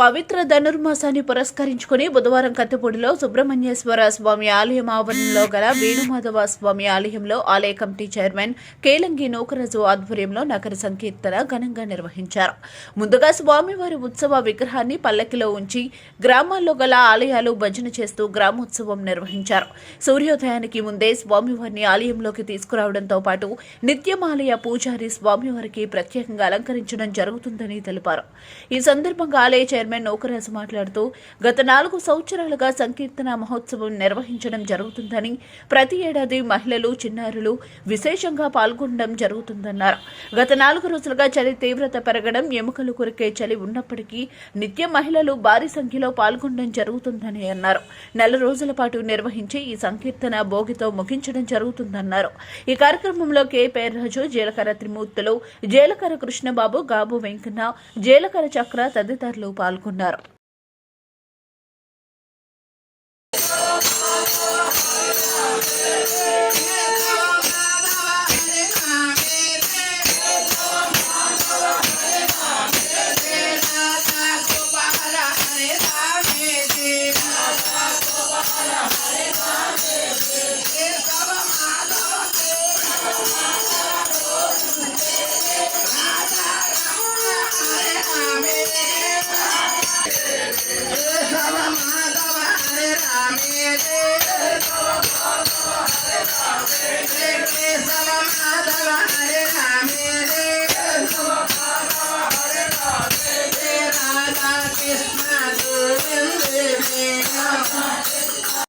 పవిత్ర ధనుర్మాసాన్ని పురస్కరించుకుని బుధవారం కత్తిపూడిలో సుబ్రహ్మణ్యేశ్వర స్వామి ఆలయం ఆవరణలో గల వేణుమాధవ స్వామి ఆలయంలో ఆలయ కమిటీ చైర్మన్ కేలంగి నూకరాజు ఆధ్వర్యంలో నగర సంకీర్తన ఘనంగా నిర్వహించారు. ముందుగా స్వామివారి ఉత్సవ విగ్రహాన్ని పల్లకిలో ఉంచి గ్రామాల్లో గల ఆలయాలు భజన చేస్తూ గ్రామోత్సవం నిర్వహించారు. సూర్యోదయానికి ముందే స్వామివారిని ఆలయంలోకి తీసుకురావడంతో పాటు నిత్యం ఆలయ పూజారి స్వామివారికి ప్రత్యేకంగా అలంకరించడం జరుగుతుందని తెలిపారు. ఈ సందర్భంగా ఆలయ చైర్మన్ నూకరాజు మాట్లాడుతూ గత 4 సంవత్సరాలుగా సంకీర్తన మహోత్సవం నిర్వహించడం జరుగుతుందని, ప్రతి ఏడాది మహిళలు, చిన్నారులు విశేషంగా పాల్గొనడం జరుగుతుందన్నారు. గత 4 రోజులుగా చలి తీవ్రత పెరగడం, ఎముకలు కొరికే చలి ఉన్నప్పటికీ నిత్యం మహిళలు భారీ సంఖ్యలో పాల్గొనడం జరుగుతుందని అన్నారు. 4 రోజుల పాటు నిర్వహించి ఈ సంకీర్తన భోగితో ముగించడం జరుగుతుందన్నారు. ఈ కార్యక్రమంలో కె పేర్రాజు, జీలకర్ర త్రిమూర్తులు, జీలకర్ర కృష్ణబాబు, గాబు వెంకన్న, జీలకర్ర చక్ర తదితరులు పాల్గొన్నారు. Hare